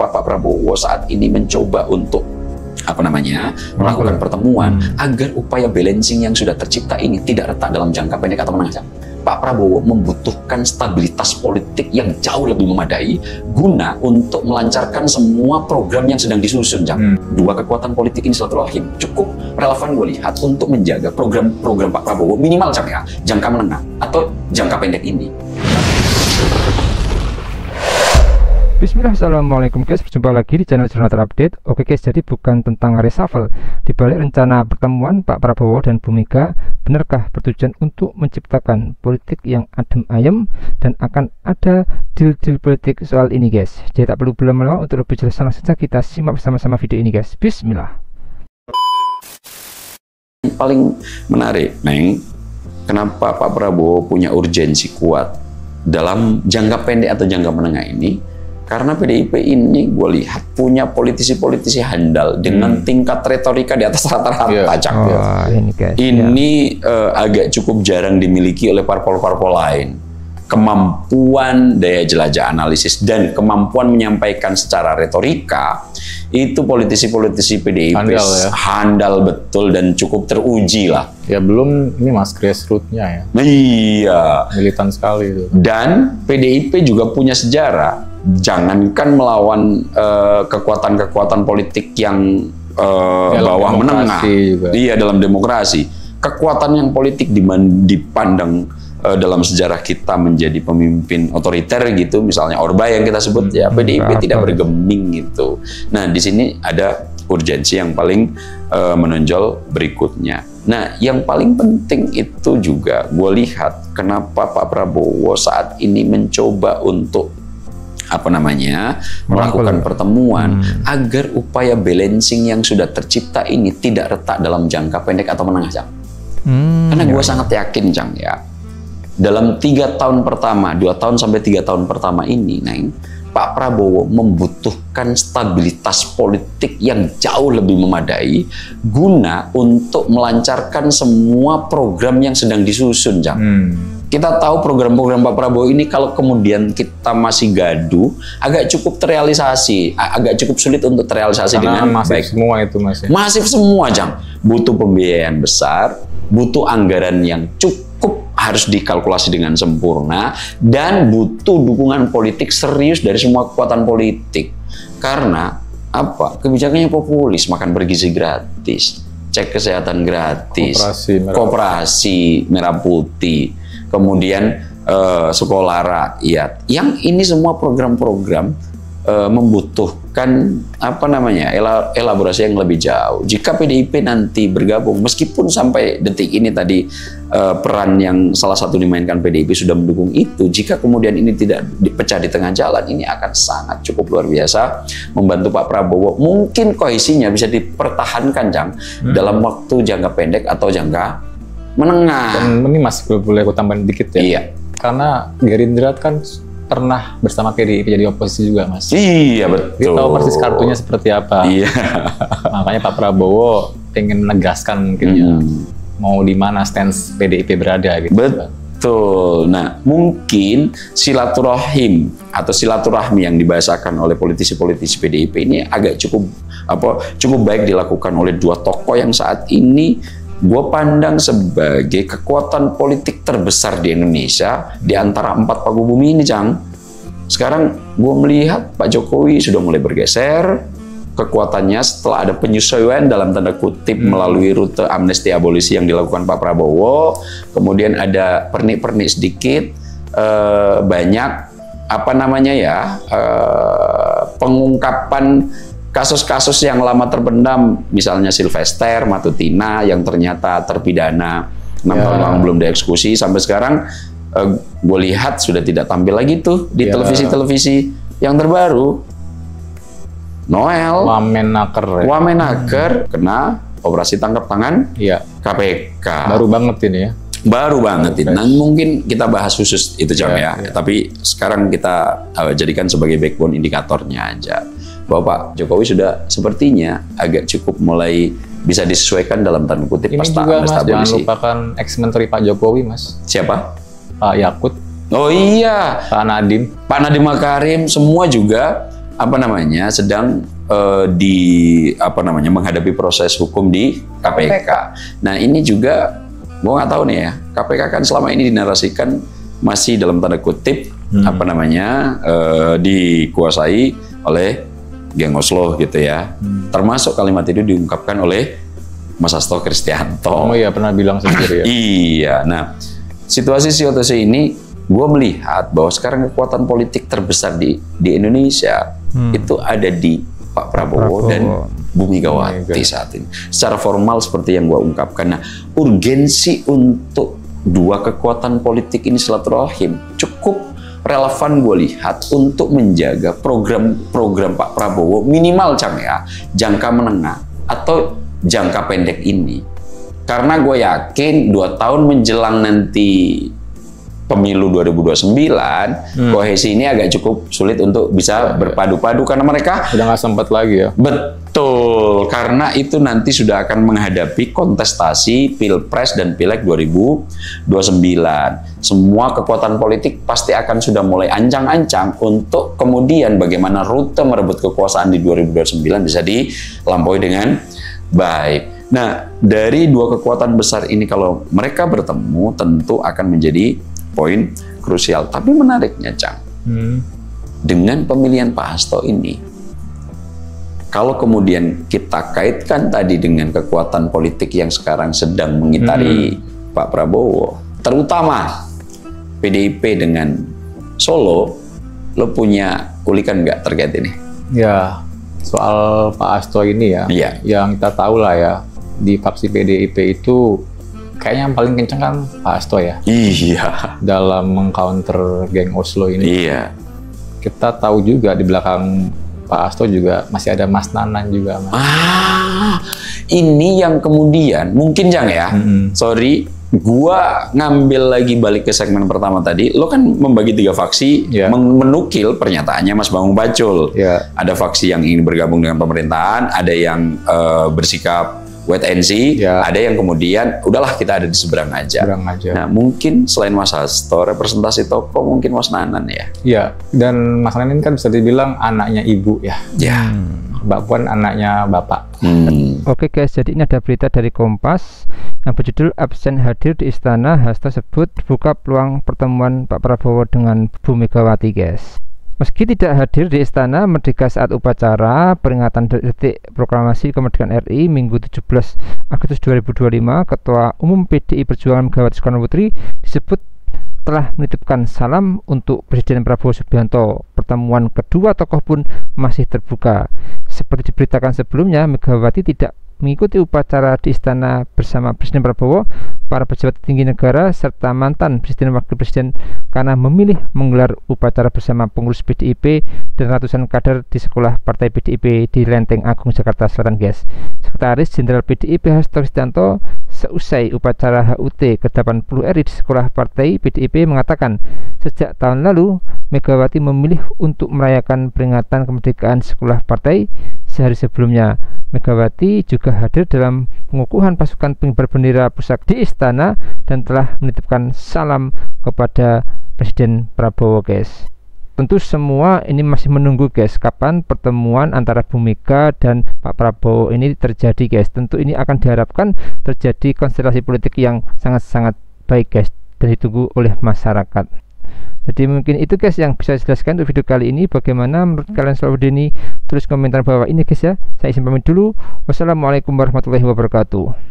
kenapa Pak Prabowo saat ini mencoba untuk melakukan pertemuan agar upaya balancing yang sudah tercipta ini tidak retak dalam jangka pendek atau menengah. Pak Prabowo membutuhkan stabilitas politik yang jauh lebih memadai guna untuk melancarkan semua program yang sedang disusun, Jang. Dua kekuatan politik ini silaturahim cukup relevan gue lihat untuk menjaga program-program Pak Prabowo minimal, Jang, ya, jangka menengah atau jangka pendek ini. Bismillah, assalamualaikum guys, berjumpa lagi di channel Jurnal Terupdate. Oke guys, jadi bukan tentang reshuffle. Di balik rencana pertemuan Pak Prabowo dan Bu Mega, benarkah bertujuan untuk menciptakan politik yang adem ayem dan akan ada deal-deal politik soal ini guys? Jadi tak perlu berlama-lama, untuk lebih jelas langsung saja kita simak bersama-sama video ini guys. Bismillah. Paling menarik, Neng, kenapa Pak Prabowo punya urgensi kuat dalam jangka pendek atau jangka menengah ini? Karena PDIP ini gue lihat punya politisi-politisi handal dengan tingkat retorika di atas rata-rata, Cak. Ini agak cukup jarang dimiliki oleh parpol-parpol lain. Kemampuan daya jelajah analisis dan kemampuan menyampaikan secara retorika itu politisi-politisi PDIP handal betul dan cukup teruji lah. Ya belum ini mas grassroots-nya ya. Iya. Militan sekali itu. Dan PDIP juga punya sejarah. Jangankan melawan kekuatan-kekuatan politik yang bawah menengah, iya dalam demokrasi, kekuatan yang politik dipandang dalam sejarah kita menjadi pemimpin otoriter gitu, misalnya Orba yang kita sebut, ya PDIP tidak bergeming gitu. Nah di sini ada urgensi yang paling menonjol berikutnya. Nah yang paling penting itu juga gue lihat kenapa Pak Prabowo saat ini mencoba untuk melakukan pertemuan agar upaya balancing yang sudah tercipta ini tidak retak dalam jangka pendek atau menengah, Jang. Karena gue sangat yakin, Jang, ya, dalam 3 tahun pertama, 2 tahun sampai 3 tahun pertama ini, Neng, Pak Prabowo membutuhkan stabilitas politik yang jauh lebih memadai guna untuk melancarkan semua program yang sedang disusun, Jang. Kita tahu program-program Pak Prabowo ini kalau kemudian kita masih gaduh, agak cukup terrealisasi, agak cukup sulit untuk terrealisasi dengan masif baik. Semua itu mas. Masif semua, Jang. Butuh pembiayaan besar, butuh anggaran yang cukup harus dikalkulasi dengan sempurna, dan butuh dukungan politik serius dari semua kekuatan politik. Karena apa? Kebijakannya populis, makan bergizi gratis, cek kesehatan gratis, koperasi merah putih, kemudian sekolah rakyat. Yang ini semua program-program membutuhkan elaborasi yang lebih jauh. Jika PDIP nanti bergabung, meskipun sampai detik ini tadi peran yang salah satu dimainkan PDIP sudah mendukung itu, jika kemudian ini tidak dipecah di tengah jalan, ini akan sangat cukup luar biasa membantu Pak Prabowo. Mungkin kohesinya bisa dipertahankan, Jang, dalam waktu jangka pendek atau jangka menengah. Dan ini masih boleh aku tambahin dikit ya. Iya. Karena Gerindra kan pernah bersama PDIP jadi oposisi juga, mas. Iya betul. Dia tahu persis kartunya seperti apa. Iya. Makanya Pak Prabowo pengen menegaskan mungkin ya, mau di mana stance PDIP berada gitu. Betul. Nah, mungkin silaturahim atau silaturahmi yang dibahasakan oleh politisi-politisi PDIP ini agak cukup baik dilakukan oleh dua tokoh yang saat ini gue pandang sebagai kekuatan politik terbesar di Indonesia di antara 4 pagu bumi ini, Cang. Sekarang gue melihat Pak Jokowi sudah mulai bergeser kekuatannya setelah ada penyesuaian dalam tanda kutip melalui rute amnesti abolisi yang dilakukan Pak Prabowo. Kemudian ada pernik-pernik sedikit, banyak pengungkapan kasus-kasus yang lama terpendam, misalnya Sylvester Matutina yang ternyata terpidana 6 tahun lalu belum dieksekusi, sampai sekarang gue lihat sudah tidak tampil lagi tuh di televisi-televisi. Yang terbaru Noel Wamenaker kena operasi tangkap tangan KPK. Baru banget ini ya. Baru banget ini. Nah, mungkin kita bahas khusus itu, Jam, ya. Tapi sekarang kita jadikan sebagai backbone indikatornya aja. Bahwa Pak Jokowi sudah sepertinya agak cukup mulai bisa disesuaikan dalam tanda kutip pasca amnesti abolisi. Jangan lupakan ex-menteri Pak Jokowi, Mas. Siapa? Pak Yakut. Oh iya. Pak Nadiem Makarim, semua juga sedang menghadapi proses hukum di KPK. Nah ini juga gue nggak tahu nih ya, KPK kan selama ini dinarasikan masih dalam tanda kutip dikuasai oleh geng Oslo gitu ya. Termasuk kalimat itu diungkapkan oleh Mas Hasto Kristianto. Oh iya, pernah bilang sendiri ya. Iya, nah situasi ini gue melihat bahwa sekarang kekuatan politik terbesar di Indonesia itu ada di Pak Prabowo dan Bu Megawati saat ini. Secara formal seperti yang gue ungkapkan. Nah, urgensi untuk dua kekuatan politik ini silaturahim cukup relevan gue lihat untuk menjaga program-program Pak Prabowo minimal jangka menengah atau jangka pendek ini. Karena gue yakin 2 tahun menjelang nanti pemilu 2029, kohesi ini agak cukup sulit untuk bisa berpadu-padu karena mereka udah nggak sempat lagi ya. Betul, karena itu nanti sudah akan menghadapi kontestasi Pilpres dan Pileg 2029. Semua kekuatan politik pasti akan sudah mulai ancang-ancang untuk kemudian bagaimana rute merebut kekuasaan di 2029 bisa dilampaui dengan baik. Nah, dari dua kekuatan besar ini kalau mereka bertemu tentu akan menjadi poin krusial. Tapi menariknya, dengan pemilihan Pak Hasto ini, kalau kemudian kita kaitkan tadi dengan kekuatan politik yang sekarang sedang mengitari Pak Prabowo, terutama PDIP dengan Solo, lo punya ulikan nggak terkait ini? Ya, soal Pak Hasto ini ya, yang kita tahu lah ya, di faksi PDIP itu kayaknya yang paling kenceng kan Pak Hasto ya. Iya. Dalam mengcounter geng Oslo ini. Iya. Kita tahu juga di belakang Pak Hasto juga masih ada Mas Nanan juga. Ini yang kemudian mungkin sorry, gua ngambil lagi balik ke segmen pertama tadi. Lo kan membagi 3 faksi, menukil pernyataannya Mas Bambang Pacul. Ada faksi yang ingin bergabung dengan pemerintahan, ada yang bersikap wait and see, ada yang kemudian udahlah kita ada di seberang aja. Nah, mungkin selain Mas Hasto, representasi tokoh mungkin Mas Nanan ya. Iya, dan Mas Nanan kan bisa dibilang anaknya ibu ya. Ya. Mbak Puan anaknya bapak. Oke guys, jadi ini ada berita dari Kompas yang berjudul absen hadir di istana, Hasto sebut buka peluang pertemuan Pak Prabowo dengan Bu Megawati guys. Meski tidak hadir di Istana Merdeka saat upacara peringatan detik proklamasi kemerdekaan RI Minggu 17 Agustus 2025, Ketua Umum PDI Perjuangan Megawati Soekarno Putri disebut telah menitipkan salam untuk Presiden Prabowo Subianto. Pertemuan kedua tokoh pun masih terbuka. Seperti diberitakan sebelumnya, Megawati tidak mengikuti upacara di istana bersama Presiden Prabowo, para pejabat tinggi negara, serta mantan Presiden Wakil Presiden karena memilih menggelar upacara bersama pengurus PDIP dan ratusan kader di sekolah partai PDIP di Lenteng Agung, Jakarta Selatan guys. Sekretaris Jenderal PDIP Hasto Kristianto seusai upacara HUT ke-80 RI di sekolah partai PDIP mengatakan sejak tahun lalu Megawati memilih untuk merayakan peringatan kemerdekaan sekolah partai sehari sebelumnya. Megawati juga hadir dalam pengukuhan pasukan pengibar bendera pusaka di istana dan telah menitipkan salam kepada Presiden Prabowo guys. Tentu semua ini masih menunggu guys kapan pertemuan antara Bu Mega dan Pak Prabowo ini terjadi guys. Tentu ini akan diharapkan terjadi konstelasi politik yang sangat-sangat baik guys dan ditunggu oleh masyarakat. Jadi mungkin itu guys yang bisa saya jelaskan untuk video kali ini. Bagaimana menurut kalian soal video ini? Tulis komentar bawah ini guys ya. Saya izin pamit dulu. Wassalamualaikum warahmatullahi wabarakatuh.